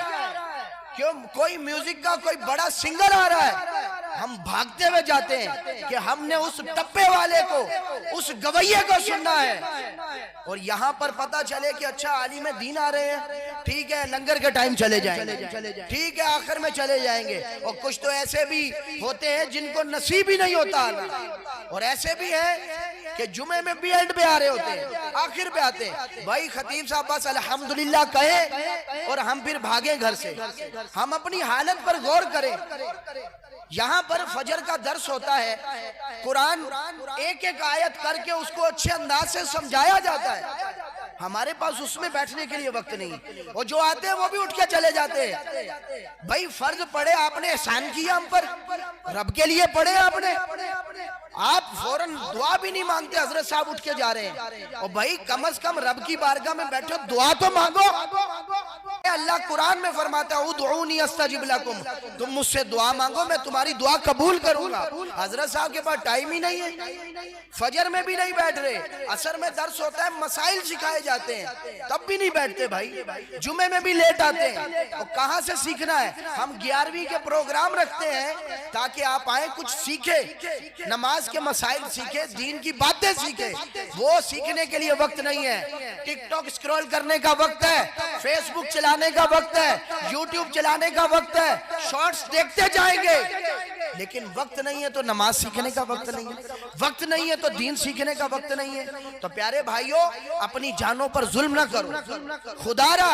کوئی میوزک کا کوئی بڑا سنگر آ رہا ہے، ہم بھاگتے ہوئے جاتے ہیں کہ ہم نے اس ٹپے والے کو، اس گویے کو سننا ہے۔ اور یہاں پر پتہ چلے کہ اچھا عالم دین آ رہے ہیں، ٹھیک ہے لنگر کے ٹائم چلے جائیں گے، ٹھیک ہے آخر میں چلے جائیں گے۔ اور کچھ تو ایسے بھی ہوتے ہیں جن کو نصیب ہی نہیں ہوتا آنا، اور ایسے بھی ہیں کہ جمعے میں بھی اینڈ پہ آ رہے ہوتے ہیں، آخر پہ آتے ہیں۔ بھائی خطیب صاحب بس الحمدللہ کہیں اور ہم پھر بھاگیں گھر سے۔ ہم اپنی حالت پر غور کریں۔ یہاں پر فجر کا درس ہوتا ہے، قرآن ایک ایک آیت کر کے اس کو اچھے انداز سے سمجھایا جاتا ہے، ہمارے پاس اس میں بیٹھنے کے لیے وقت نہیں، اور جو آتے ہیں وہ بھی اٹھ کے چلے جاتے ہیں۔ بھائی فرض پڑے آپ نے احسان کیا ہم پر، رب کے لیے پڑھے آپ نے، آپ فوراً دعا بھی نہیں مانگتے، حضرت صاحب اٹھ کے جا رہے ہیں۔ اور بھائی کم از کم رب کی بارگاہ میں بیٹھو، دعا تو مانگو۔ اللہ قرآن میں فرماتا ہے ادعونی استجب لکم، تم مجھ سے دعا مانگو میں تمہاری دعا قبول کروں گا۔ حضرت صاحب کے پاس ٹائم ہی نہیں ہے، فجر میں بھی نہیں بیٹھ رہے، عصر میں درس ہوتا ہے، مسائل سکھائے جاتے ہیں، تب بھی نہیں بیٹھتے بھائی، جمعے میں بھی لیٹ آتے ہیں۔ اور کہاں سے سیکھنا ہے؟ ہم 11ویں کے پروگرام رکھتے ہیں تاکہ آپ آئیں کچھ سیکھیں، نماز کے مسائل سیکھیں، دین کی باتیں سیکھیں۔ وہ سیکھنے کے لیے وقت نہیں ہے، ٹک ٹاک اسکرول کرنے کا وقت ہے، فیس بک چلانے کا وقت ہے، یوٹیوب چلانے کا وقت ہے، شارٹس دیکھتے جائیں گے، لیکن وقت نہیں ہے تو نماز سیکھنے کا وقت نہیں ہے، وقت نہیں ہے تو دین سیکھنے کا وقت نہیں ہے۔ تو پیارے بھائیوں اپنی جانوں پر ظلم نہ کرو، خدا را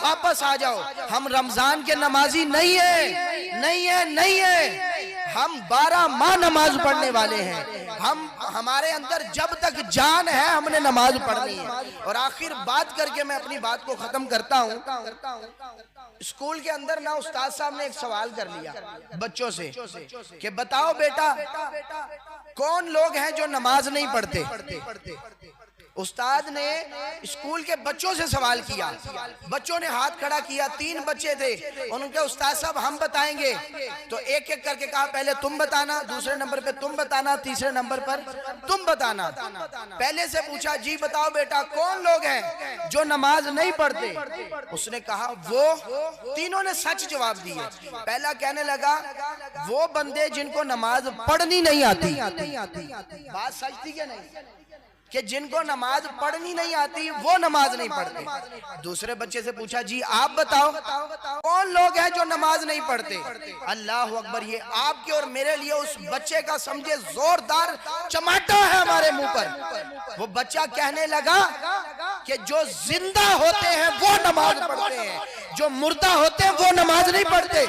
واپس آ جاؤ۔ ہم رمضان کے نمازی نہیں ہیں، نہیں ہیں، نہیں ہیں، ہم 12 ماہ نماز پڑھنے والے ہیں، ہمارے اندر جب تک جان ہے ہم نے نماز پڑھنی ہے۔ اور آخر بات کر کے میں اپنی بات کو ختم کرتا ہوں۔ اسکول کے اندر نا استاد صاحب نے ایک سوال کر لیا بچوں سے کہ بتاؤ بیٹا کون لوگ ہیں جو نماز نہیں پڑھتے؟ استاد نے اسکول کے بچوں سے سوال کیا، بچوں نے ہاتھ کھڑا کیا، 3 بچے تھے، ان کے استاد صاحب ہم بتائیں گے، تو ایک ایک کر کے کہا پہلے تم بتانا، دوسرے نمبر پہ تم بتانا، تیسرے نمبر پر تم بتانا۔ پہلے سے پوچھا جی بتاؤ بیٹا کون لوگ ہیں جو نماز نہیں پڑھتے؟ اس نے کہا وہ، تینوں نے سچ جواب دیے۔ پہلا کہنے لگا وہ بندے جن کو نماز پڑھنی نہیں آتی۔ بات سچ تھی کہ نہیں؟ کہ جن کو نماز پڑھنی نہیں آتی وہ نماز نہیں پڑھتے۔ دوسرے بچے سے پوچھا جی آپ بتاؤ کون لوگ ہیں جو نماز نہیں پڑھتے؟ اللہ اکبر، یہ آپ کے اور میرے لیے اس بچے کا سمجھے زوردار چماٹا ہے ہمارے منہ پر۔ وہ بچہ کہنے لگا کہ جو زندہ ہوتے ہیں وہ نماز پڑھتے ہیں، جو مردہ ہوتے ہیں وہ نماز نہیں پڑھتے۔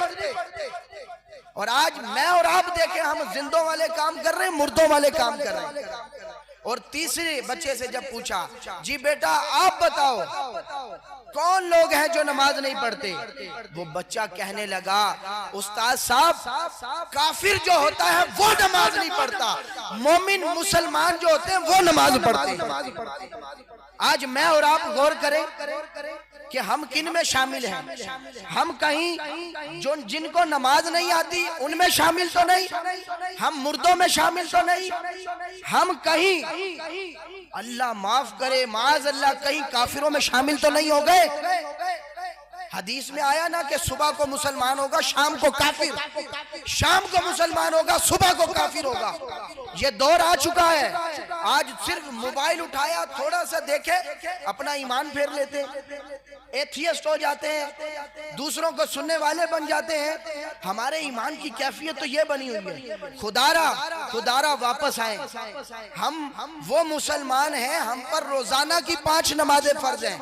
اور آج میں اور آپ دیکھیں ہم زندوں والے کام کر رہے ہیں، مردوں والے کام کر رہے ہیں۔ اور تیسرے بچے سے جب پوچھا جی بیٹا آپ بتاؤ کون لوگ ہیں جو نماز نہیں پڑھتے؟ وہ بچہ کہنے لگا استاد صاحب کافر جو ہوتا ہے وہ نماز نہیں پڑھتا، مومن مسلمان جو ہوتے ہیں وہ نماز پڑھتے ہیں۔ آج میں اور آپ غور کریں کہ ہم کن میں شامل ہیں؟ ہم کہیں جن کو نماز نہیں آتی ان میں شامل تو نہیں، ہم مردوں میں شامل تو نہیں، ہم کہیں اللہ معاف کرے معاذ اللہ کہیں کافروں میں شامل تو نہیں ہو گئے؟ حدیث میں آیا نا کہ صبح کو مسلمان ہوگا شام کو کافر، شام کو مسلمان ہوگا صبح کو کافر ہوگا. یہ دور آ چکا ہے. آج صرف موبائل اٹھایا تھوڑا سا دیکھے اپنا ایمان پھیر لیتے ہیں، ایتھیسٹ ہو جاتے ہیں، دوسروں کو سننے والے بن جاتے ہیں. ہمارے ایمان کی کیفیت تو یہ بنی ہوئی ہے. خدارا واپس آئیں. ہم وہ مسلمان ہیں، ہم پر روزانہ کی 5 نمازیں فرض ہیں.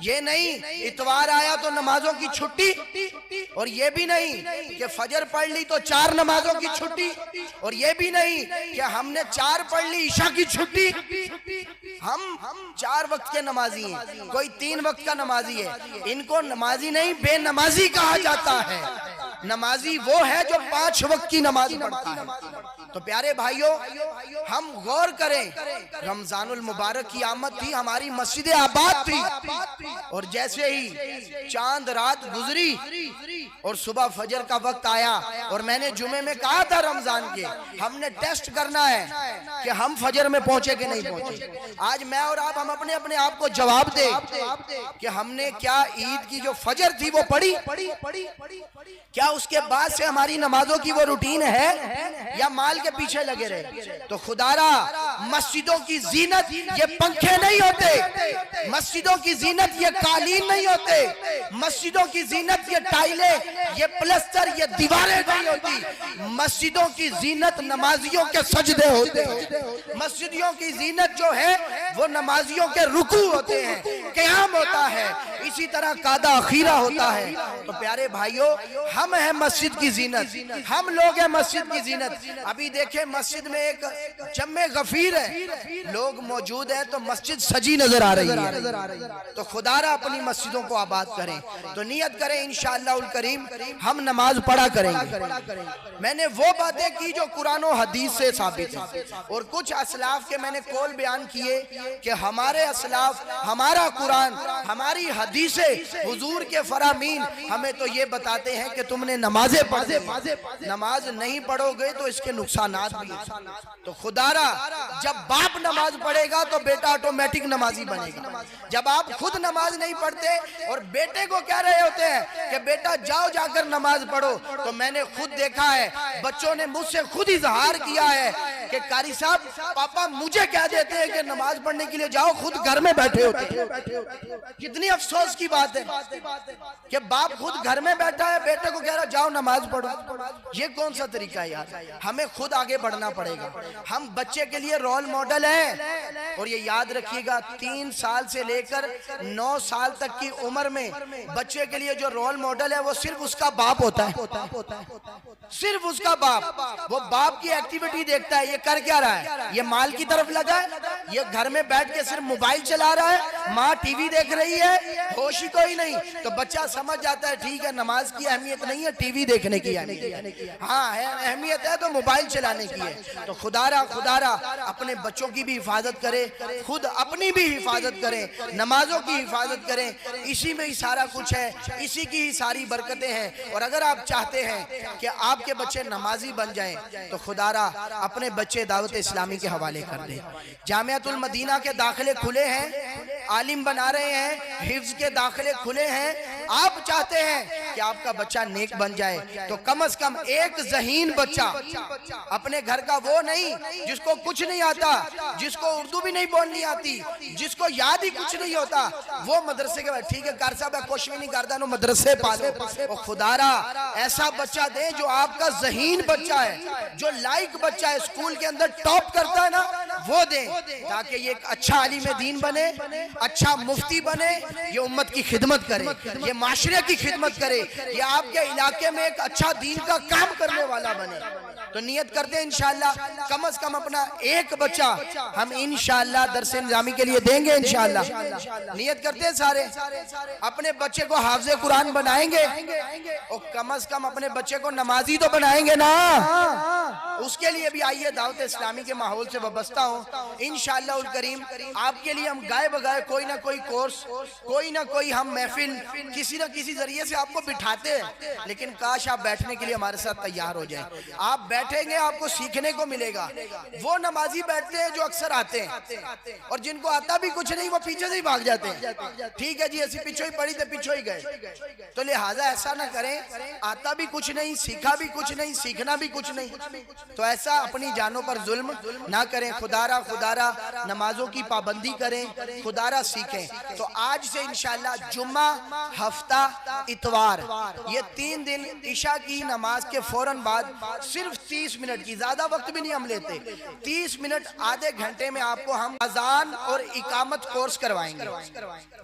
یہ نہیں اتوار آیا تو نمازوں کی چھٹی، اور یہ بھی نہیں کہ فجر پڑھ لی تو 4 نمازوں کی چھٹی، اور یہ بھی نہیں کہ ہم نے 4 پڑھ لی عشاء کی چھٹی. ہم 4 وقت کے نمازی ہیں، کوئی 3 وقت کا نمازی ہے. ان کو نمازی نہیں بے نمازی کہا جاتا ہے. نمازی وہ ہے جو 5 وقت کی نماز پڑھتا ہے. تو پیارے بھائیوں، ہم غور کریں. رمضان المبارک کی آمد تھی، ہماری مسجد آباد تھی، اور جیسے ہی چاند رات گزری اور صبح فجر کا وقت آیا، اور میں نے جمعے میں کہا تھا رمضان کے ہم نے ٹیسٹ کرنا ہے کہ ہم فجر میں پہنچے کہ نہیں پہنچے. آج میں اور آپ ہم اپنے آپ کو جواب دیں کہ ہم نے کیا عید کی جو فجر تھی وہ پڑھی؟ کیا اس کے بعد سے ہماری نمازوں کی وہ روٹین ہے، یا مال کے پیچھے لگے رہے؟ تو خدارا مسجدوں کی زینت یہ پنکھے نہیں ہوتے، مسجدوں کی زینت یہ قالین نہیں ہوتے، مسجدوں کی زینت یہ ٹائلیں، یہ پلسٹر، یہ دیواریں نہیں ہوتی. مسجدوں کی زینت نمازیوں کے سجدے ہوتے ہیں. مسجدوں کی زینت جو ہے وہ نمازیوں کے رکوع ہوتے ہیں، قیام ہوتا ہے، اسی طرح قادہ اخیرہ ہوتا ہے. تو پیارے بھائیوں، ہم ہیں مسجد کی زینت، ہم لوگ ہیں مسجد کی زینت. ابھی دیکھیں مسجد میں ایک جمع غفیر ہے، لوگ موجود ہیں تو مسجد سجی نظر آ رہی ہے. تو خدارا اپنی مسجدوں کو آباد کریں. تو نیت کریں انشاءاللہ الکریم ہم نماز پڑھا کریں گے. میں نے وہ باتیں کی جو قرآن و حدیث سے ثابت ہیں، اور کچھ اسلاف کے میں نے قول بیان کیے کہ ہمارے اسلاف، ہمارا قرآن، ہماری حدیثیں، حضور کے فرامین ہمیں تو یہ بتاتے ہیں کہ تم نے نمازیں پڑھیں. نماز نہیں پڑھو گے تو اس کے نقصانات بھی. تو خدارا جب باپ نماز پڑھے گا تو بیٹا آٹومیٹک نمازی بنے گا. جب آپ خود نماز نہیں پڑھتے اور بیٹے کو کہہ رہے ہوتے ہیں کہ بیٹا جاؤ جا کر نماز پڑھو، تو میں نے خود دیکھا ہے بچوں نے مجھ سے خود اظہار کیا ہے کہ قاری صاحب پاپا مجھے کہہ دیتے ہیں کہ نماز پڑھنے کے لیے جاؤ، خود گھر میں بیٹھے ہوتے ہیں. کتنی افسوس کی بات ہے کہ باپ خود گھر میں بیٹھا ہے، بیٹے کو کہہ رہا جاؤ نماز پڑھو. یہ کون سا طریقہ ہے یار؟ ہمیں خود آگے بڑھنا پڑے گا. ہم بچے کے لیے رول ماڈل ہیں، اور یہ یاد رکھیے گا 3 سال سے لے کر 9 سال تک کی عمر میں بچے کے لیے جو رول ماڈل ہے وہ صرف اس کا باپ ہوتا ہے، صرف اس کا باپ. وہ باپ کی ایکٹیویٹی دیکھتا ہے، یہ کر کیا رہا ہے، یہ مال کی طرف لگا ہے، یہ گھر میں بیٹھ کے صرف موبائل چلا رہا ہے، ماں ٹی وی دیکھ رہی ہے، ہوش ہی کوئی نہیں. تو بچہ سمجھ جاتا ہے ٹھیک ہے نماز کی اہمیت نہیں ہے، ٹی وی دیکھنے کی ہاں اہمیت ہے تو موبائل چلانے کی ہے. تو خدارا اپنے بچوں کی بھی حفاظت کرے، خود اپنی بھی حفاظت کریں، نمازوں کی حفاظت کریں. اسی میں ہی سارا کچھ ہے، اسی کی ہی ساری برکتیں ہیں. اور اگر آپ چاہتے ہیں کہ آپ کے بچے نمازی بن جائیں تو خدارا اپنے بچے دعوت اسلامی کے حوالے کر دیں. جامعۃ المدینہ کے داخلے کھلے ہیں، عالم بنا رہے ہیں، حفظ کے داخلے کھلے ہیں. آپ چاہتے ہیں کہ آپ کا بچہ نیک بن جائے تو کم از کم ایک ذہین بچہ اپنے گھر کا، وہ نہیں جس کو کچھ نہیں آتا، جس کو اردو بھی نہیں بولنی آتی، جس کو یاد ہی کچھ نہیں ہوتا، وہ مدرسے کے بعد ٹھیک ہے کار صاحب کچھ بھی نہیں کرتا نو مدرسے پالو. اور خدارا ایسا بچہ دیں جو آپ کا ذہین بچہ ہے، جو لائق بچہ ہے، اسکول کے اندر ٹاپ کرتا ہے نا، وہ دیں تاکہ یہ ایک اچھا عالم دین بنے، اچھا مفتی بنے، یہ امت کی خدمت کرے، یہ معاشرے کی خدمت کرے، یہ آپ کے علاقے میں ایک اچھا دین کا کام کرنے والا بنے. تو نیت کرتے ہیں انشاءاللہ کم از کم اپنا ایک بچہ ہم انشاءاللہ درس نظامی کے لیے دیں گے. انشاءاللہ نیت کرتے ہیں سارے اپنے بچے کو حافظ قرآن بنائیں گے، اور کم از کم اپنے بچے کو نمازی تو بنائیں گے نا. اس کے لیے بھی آئیے دعوت اسلامی کے ماحول سے وابستہ ہوں انشاءاللہ الکریم. آپ کے لیے ہم گائے بگائے کوئی نہ کوئی کورس، کوئی نہ کوئی ہم محفل کسی نہ کسی ذریعے سے آپ کو بٹھاتے ہیں، لیکن کاش آپ بیٹھنے کے لیے ہمارے ساتھ تیار ہو جائیں. آپ بیٹھیں گے آپ کو سیکھنے کو ملے گا. وہ نمازی بیٹھتے ہیں جو اکثر آتے ہیں اور جن کو آتا بھی کچھ نہیں وہ پیچھے سے ہی بھاگ جاتے ہیں. ٹھیک ہے جی ایسی پیچھے ہی پڑی تھے پیچھے ہی گئے. تو لہٰذا ایسا نہ کریں، آتا بھی کچھ نہیں، سیکھا بھی کچھ نہیں، سیکھنا بھی کچھ نہیں، تو ایسا اپنی جانوں پر ظلم نہ کریں. خدارہ نمازوں کی پابندی کریں، خدارہ سیکھیں. تو آج سے انشاءاللہ جمعہ، ہفتہ، اتوار، یہ 3 دن عشاء کی نماز کے فوراً بعد صرف 30 منٹ کی، زیادہ وقت بھی نہیں ہم لیتے، 30 منٹ آدھے گھنٹے میں آپ کو ہم اذان اور اقامت کورس کروائیں گے،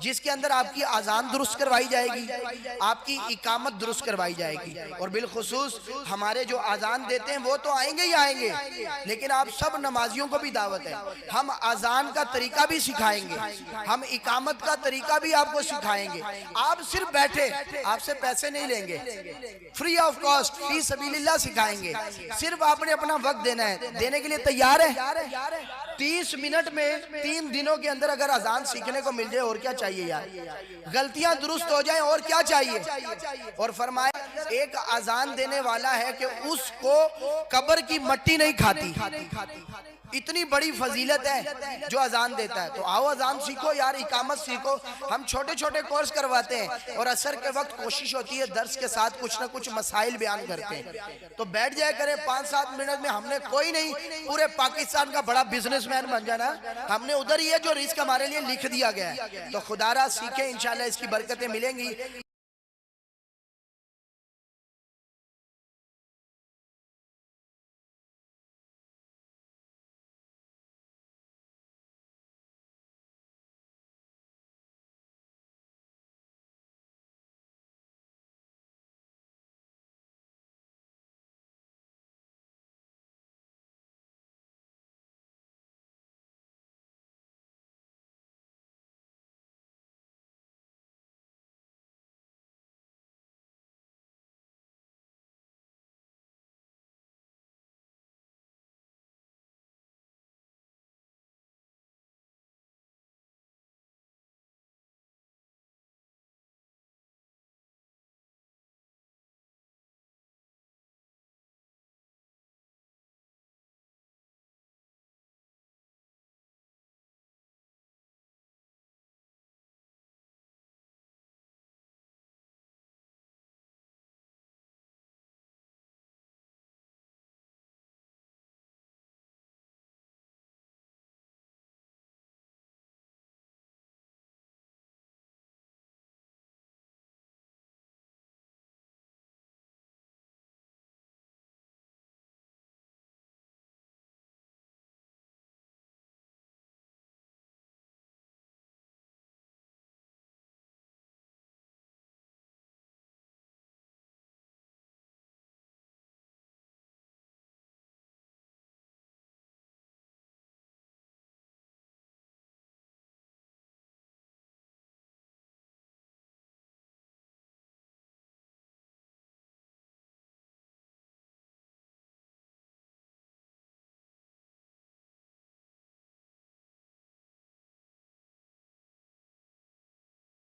جس کے اندر آپ کی اذان درست کروائی جائے گی، آپ کی اقامت درست کروائی جائے گی. اور بالخصوص ہمارے جو اذان دیتے ہیں وہ تو آئیں گے ہی آئیں گے، لیکن آپ سب نمازیوں کو بھی دعوت ہے. ہم اذان کا طریقہ بھی سکھائیں گے، ہم اقامت کا طریقہ بھی آپ کو سکھائیں گے. آپ صرف بیٹھے، آپ سے پیسے نہیں لیں گے، فری آف کاسٹ، فی سبیل اللہ سکھائیں گے. صرف آپ نے اپنا وقت دینا ہے. دینے کے لیے تیار ہے؟ 30 منٹ میں 3 دنوں کے اندر اگر اذان سیکھنے کو مل جائے اور کیا چاہیے یار؟ غلطیاں درست ہو جائیں اور کیا چاہیے؟ اور فرمایا ایک اذان دینے والا ہے کہ اس کو قبر کی مٹی نہیں کھاتی. اتنی بڑی فضیلت ہے جو اذان دیتا ہے. تو آؤ اذان سیکھو یار، اقامت سیکھو. ہم چھوٹے چھوٹے کورس کرواتے ہیں اور عصر کے وقت کوشش ہوتی ہے درس کے ساتھ کچھ نہ کچھ مسائل بیان کرتے ہیں. تو بیٹھ جائے کریں 5-7 منٹ میں. ہم نے کوئی نہیں پورے پاکستان کا بڑا بزنس مین بن جانا، ہم نے ادھر ہی ہے جو رزق ہمارے لیے لکھ دیا گیا ہے. تو خدا را سیکھیں انشاءاللہ اس کی برکتیں ملیں گی.